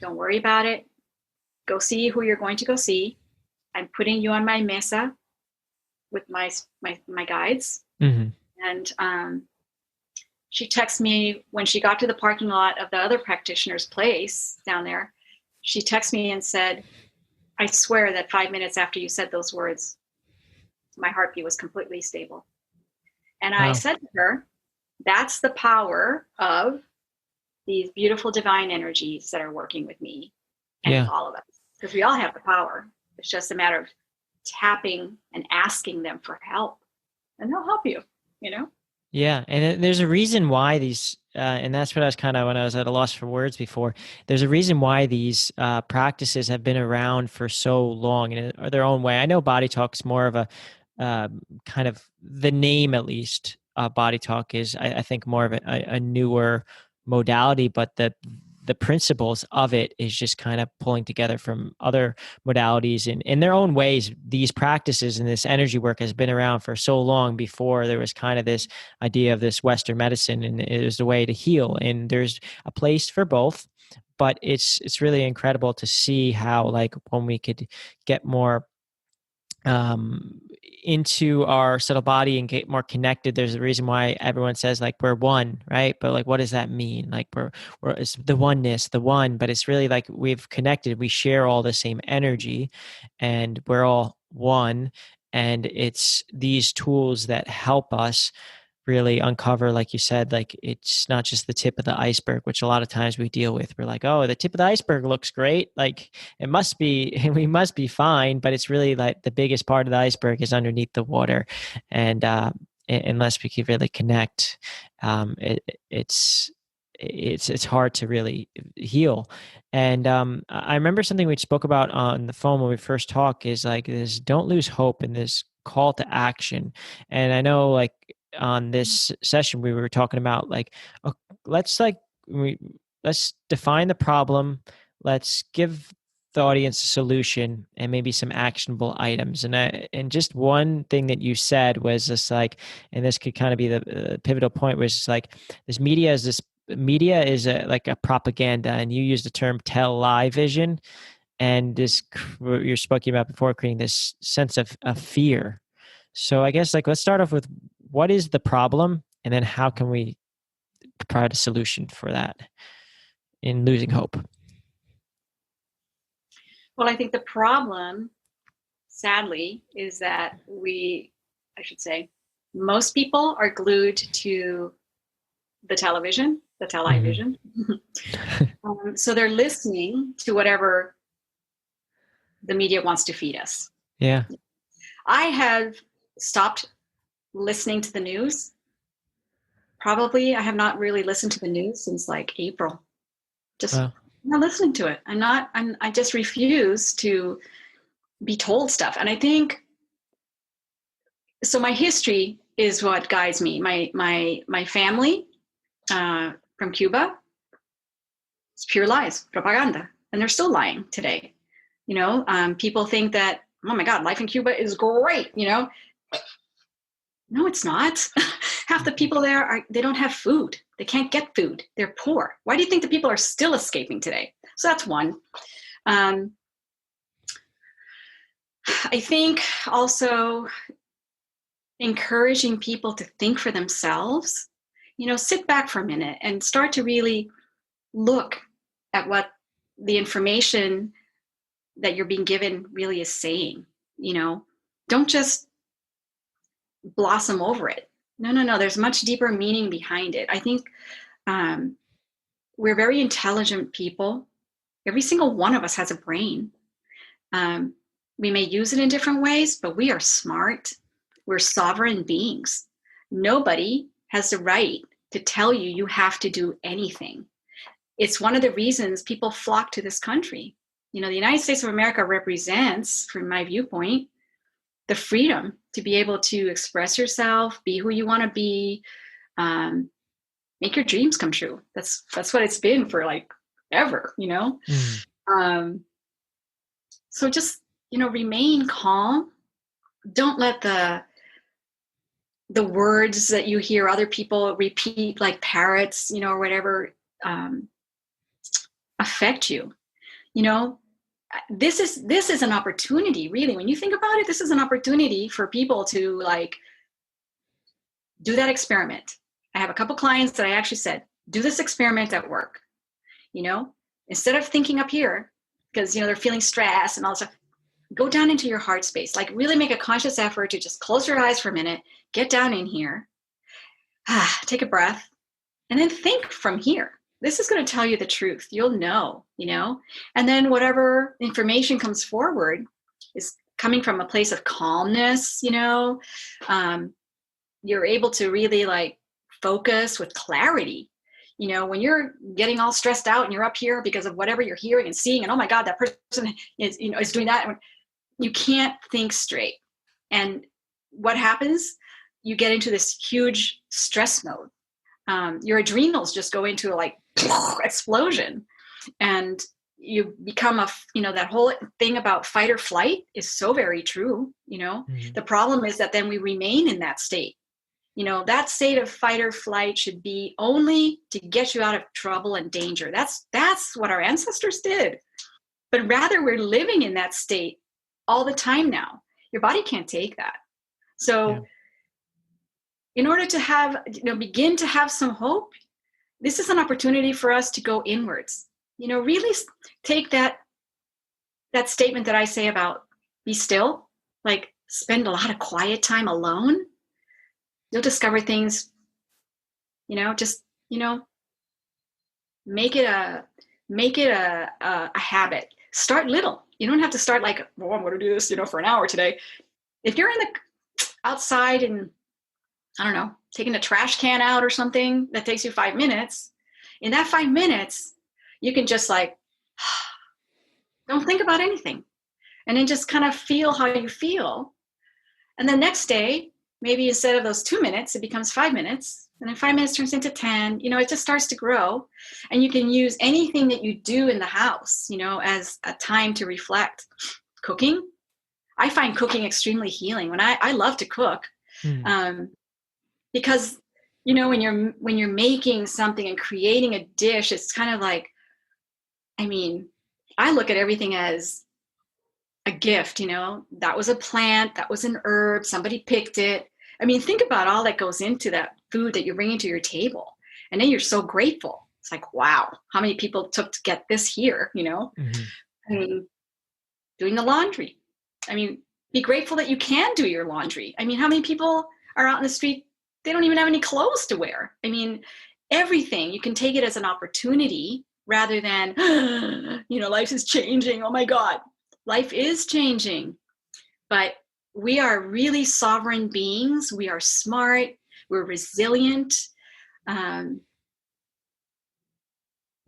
don't worry about it. Go see who you're going to go see. I'm putting you on my Mesa with my guides. Mm-hmm. And she texted me when she got to the parking lot of the other practitioner's place down there. She texted me and said, I swear that 5 minutes after you said those words, my heartbeat was completely stable. And I said to her, that's the power of these beautiful divine energies that are working with me and with all of us. Because we all have the power. It's just a matter of tapping and asking them for help. And they'll help you, you know? Yeah. And there's a reason why these, and that's what I was kind of, when I was at a loss for words before, there's a reason why these practices have been around for so long in their own way. I know BodyTalk's more of a kind of, the name at least, BodyTalk is, I think, more of a newer modality, but the principles of it is just kind of pulling together from other modalities in their own ways. These practices and this energy work has been around for so long before there was kind of this idea of this Western medicine, and it was the way to heal. And there's a place for both, but it's really incredible to see how, like, when we could get more into our subtle body and get more connected. There's a reason why everyone says, like, we're one, right? But like, what does that mean? Like, we're it's the oneness, the one, but it's really like we've connected. We share all the same energy, and we're all one. And it's these tools that help us really uncover, like you said, like, it's not just the tip of the iceberg, which a lot of times we deal with. We're like, oh, the tip of the iceberg looks great, like it must be, we must be fine. But it's really like the biggest part of the iceberg is underneath the water. And unless we can really connect, it's hard to really heal. And I remember something we spoke about on the phone when we first talked is like this: don't lose hope in this call to action. And I know, like, on this session we were talking about, like, let's let's define the problem, let's give the audience a solution and maybe some actionable items. And just one thing that you said was just like, and this could kind of be the pivotal point, was just like, media is like a propaganda, and you used the term tell lie vision, and this, what you're speaking about before, creating this sense of fear. So I guess, like, let's start off with, what is the problem, and then how can we provide a solution for that in losing hope? Well, I think the problem, sadly, is that most people are glued to the television, the television. Mm-hmm. So they're listening to whatever the media wants to feed us. Yeah. I have stopped listening to the news. Probably I have not really listened to the news since like April. Just not listening to it. I just refuse to be told stuff. And I think, so my history is what guides me. My family from Cuba, it's pure lies, propaganda. And they're still lying today. You know, people think that, oh my God, life in Cuba is great, you know. No, it's not. Half the people there they don't have food. They can't get food. They're poor. Why do you think the people are still escaping today? So that's one. I think also encouraging people to think for themselves, you know, sit back for a minute and start to really look at what the information that you're being given really is saying. You know, don't just blossom over it. No. There's much deeper meaning behind it. I think we're very intelligent people, Every single one of us has a brain. We may use it in different ways, but we are smart. We're sovereign beings. Nobody has the right to tell you you have to do anything. It's one of the reasons people flock to this country. You know, the United States of America represents, from my viewpoint, the freedom to be able to express yourself, be who you want to be, make your dreams come true. That's what it's been for like ever, you know? So just, you know, remain calm. Don't let the words that you hear other people repeat like parrots, you know, or whatever, affect you. You know, this is an opportunity, really. When you think about it, this is an opportunity for people to like do that experiment. I have a couple clients that I actually said, do this experiment at work. You know, instead of thinking up here, because, you know, they're feeling stress and all that stuff, go down into your heart space. Like really make a conscious effort to just close your eyes for a minute, get down in here, take a breath, and then think from here. This is going to tell you the truth. You'll know, you know, and then whatever information comes forward is coming from a place of calmness, you know, you're able to really like focus with clarity. You know, when you're getting all stressed out and you're up here because of whatever you're hearing and seeing, and oh my God, that person is, you know, is doing that. You can't think straight. And what happens? You get into this huge stress mode. Your adrenals just go into a like explosion, and you become you know, that whole thing about fight or flight is so very true. You know, the problem is that then we remain in that state. You know, that state of fight or flight should be only to get you out of trouble and danger. That's what our ancestors did. But rather, we're living in that state all the time now. Your body can't take that. So in order to have, you know, begin to have some hope, this is an opportunity for us to go inwards. You know, really take that statement that I say about be still, like spend a lot of quiet time alone. You'll discover things, you know, just, you know, make it a habit. Start little. You don't have to start like, well, I'm going to do this, you know, for an hour today. If you're in the outside and I don't know, taking the trash can out or something that takes you 5 minutes, in that 5 minutes, you can just like, don't think about anything. And then just kind of feel how you feel. And the next day, maybe instead of those 2 minutes, it becomes 5 minutes. And then 5 minutes turns into 10. You know, it just starts to grow. And you can use anything that you do in the house, you know, as a time to reflect. Cooking. I find cooking extremely healing. When I love to cook. Because, you know, when you're making something and creating a dish, it's kind of like, I mean, I look at everything as a gift, you know, that was a plant, that was an herb, somebody picked it. I mean, think about all that goes into that food that you're bringing to your table. And then you're so grateful. It's like, wow, how many people took to get this here, you know? I mean, doing the laundry. I mean, be grateful that you can do your laundry. I mean, how many people are out in the street, they don't even have any clothes to wear. I mean, everything, you can take it as an opportunity rather than, you know, life is changing. Oh my God, life is changing. But we are really sovereign beings. We are smart. We're resilient. We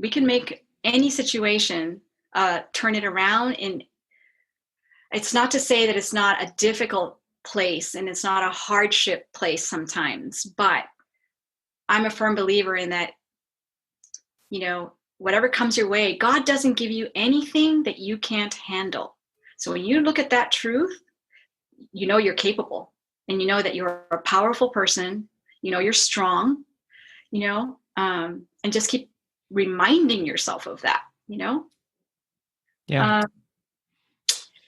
can make any situation turn it around. And it's not to say that it's not a difficult place and it's not a hardship place sometimes, but I'm a firm believer in that, you know, whatever comes your way, God doesn't give you anything that you can't handle. So when you look at that truth, you know you're capable, and you know that you're a powerful person, you know you're strong, you know, and just keep reminding yourself of that, you know. I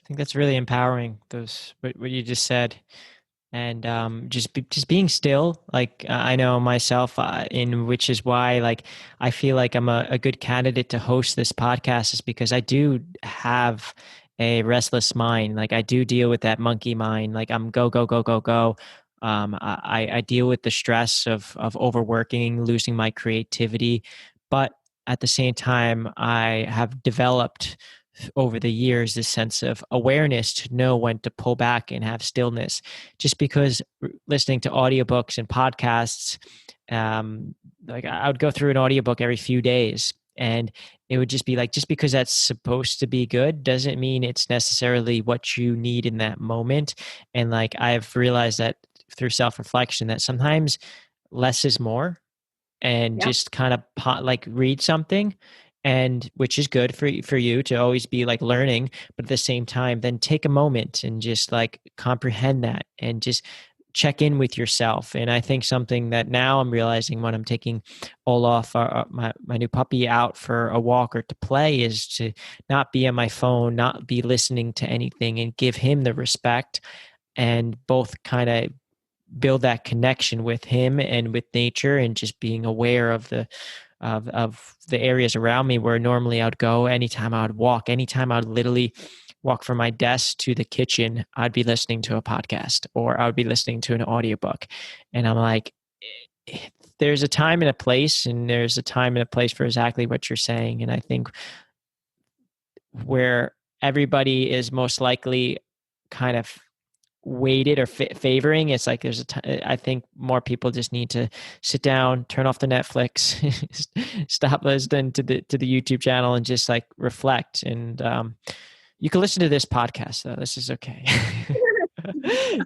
think that's really empowering, what you just said. And just being still, like I know myself, in which is why like I feel like I'm a good candidate to host this podcast, is because I do have a restless mind. Like I do deal with that monkey mind. Like I'm go go go go go. I deal with the stress of overworking, losing my creativity. But at the same time, I have developed over the years this sense of awareness to know when to pull back and have stillness. Just because listening to audiobooks and podcasts, like I would go through an audiobook every few days, and it would just be like, just because that's supposed to be good doesn't mean it's necessarily what you need in that moment. And like I've realized that through self-reflection that sometimes less is more, and Yeah. just kind of like read something, and which is good for you to always be like learning, but at the same time then take a moment and just like comprehend that and just check in with yourself. And I think something that now I'm realizing when I'm taking Olaf, my new puppy, out for a walk or to play, is to not be on my phone, not be listening to anything, and give him the respect, and both kind of build that connection with him and with nature, and just being aware of the areas around me where normally I'd go. Anytime I would walk, anytime I would literally walk from my desk to the kitchen, I'd be listening to a podcast or I would be listening to an audiobook. And I'm like, there's a time and a place, and there's a time and a place for exactly what you're saying. And I think where everybody is most likely kind of weighted or favoring, it's like there's I think more people just need to sit down, turn off the Netflix, stop listening to the YouTube channel, and just like reflect. And you can listen to this podcast though. This is okay.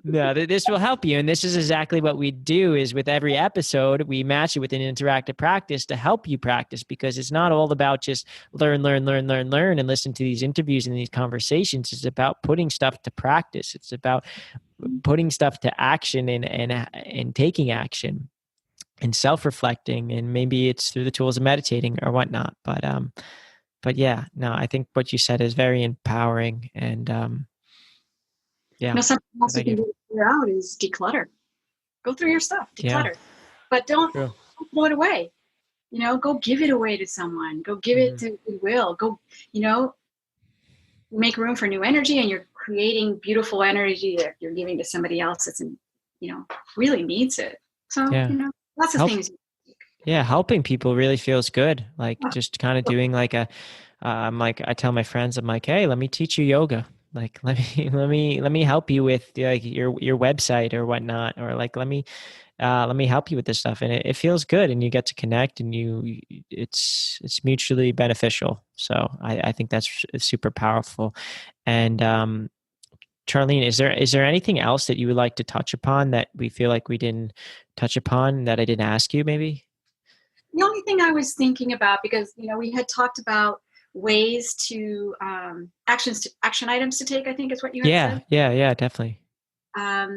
No, this will help you. And this is exactly what we do, is with every episode, we match it with an interactive practice to help you practice, because it's not all about just learn, and listen to these interviews and these conversations. It's about putting stuff to practice. It's about putting stuff to action, and taking action and self-reflecting. And maybe it's through the tools of meditating or whatnot. But yeah, no, I think what you said is very empowering. And yeah. Something else you can do to clear out is declutter. Go through your stuff, declutter. Yeah. But don't throw it away. Go give it away to someone. Go give it to Goodwill. Go, make room for new energy, and you're creating beautiful energy that you're giving to somebody else that's really needs it. So, lots of things. Yeah, helping people really feels good. Like just kind of doing like like I tell my friends, I'm like, hey, let me teach you yoga. Like let me help you with like your website or whatnot, or like let me help you with this stuff. And it feels good, and you get to connect, and it's mutually beneficial. So I think that's super powerful. And Charlene, is there anything else that you would like to touch upon that we feel like we didn't touch upon that I didn't ask you maybe? The only thing I was thinking about, because we had talked about ways to action items to take, I think is what you had said. Yeah, definitely. I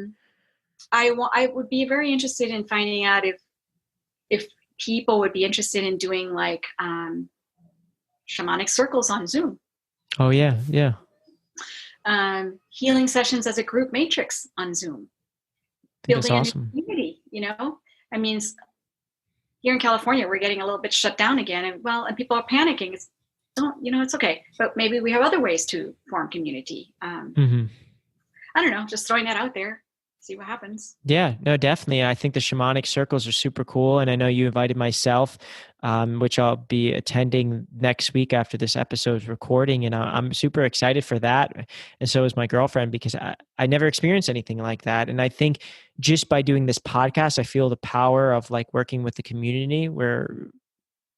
would be very interested in finding out if people would be interested in doing like shamanic circles on Zoom. Oh yeah. Healing sessions as a group matrix on Zoom. Building a new community, I mean, here in California, we're getting a little bit shut down again, and people are panicking. It's okay, but maybe we have other ways to form community. I don't know, just throwing that out there, see what happens. Yeah, no, definitely. I think the shamanic circles are super cool. And I know you invited myself, which I'll be attending next week after this episode's recording. And I'm super excited for that. And so is my girlfriend, because I never experienced anything like that. And I think just by doing this podcast, I feel the power of like working with the community, where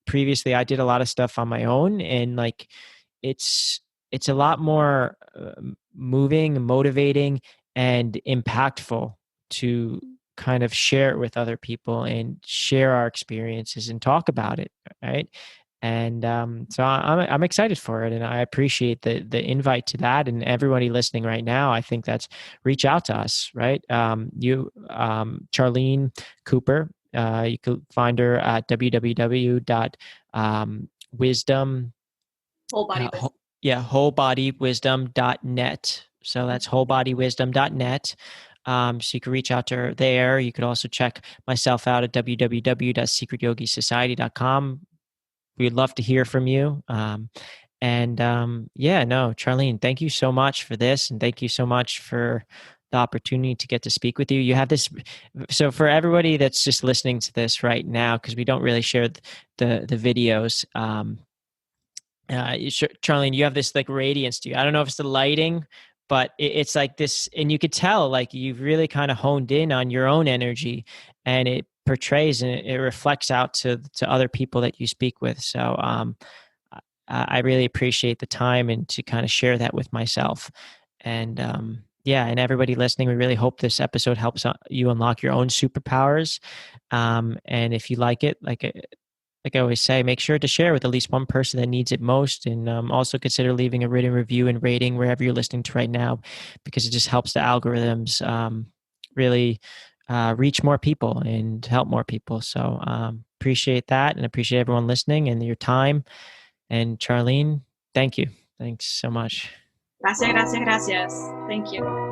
previously I did a lot of stuff on my own, and like it's a lot more moving, motivating, and impactful to kind of share it with other people and share our experiences and talk about it, right? And so I'm excited for it, and I appreciate the invite to that. And everybody listening right now, I think that's reach out to us, right? Charlene Cooper. You can find her at www.wisdom. wholebodywisdom.net. So that's wholebodywisdom.net. So you can reach out to her there. You could also check myself out at www.secretyogisociety.com. We'd love to hear from you. Charlene, thank you so much for this. And thank you so much for the opportunity to get to speak with you. You have this, so for everybody that's just listening to this right now, because we don't really share the videos, Charlene, you have this like radiance to you. I don't know if it's the lighting, but it's like this, and you could tell like you've really kind of honed in on your own energy, and it portrays and it reflects out to other people that you speak with. So I really appreciate the time and to kind of share that with myself. And yeah, and everybody listening, we really hope this episode helps you unlock your own superpowers. And if you like it, like I always say, make sure to share with at least one person that needs it most. And also consider leaving a written review and rating wherever you're listening to right now, because it just helps the algorithms really reach more people and help more people. So appreciate that, and appreciate everyone listening and your time. And Charlene, thank you. Thanks so much. Gracias, gracias, gracias. Thank you.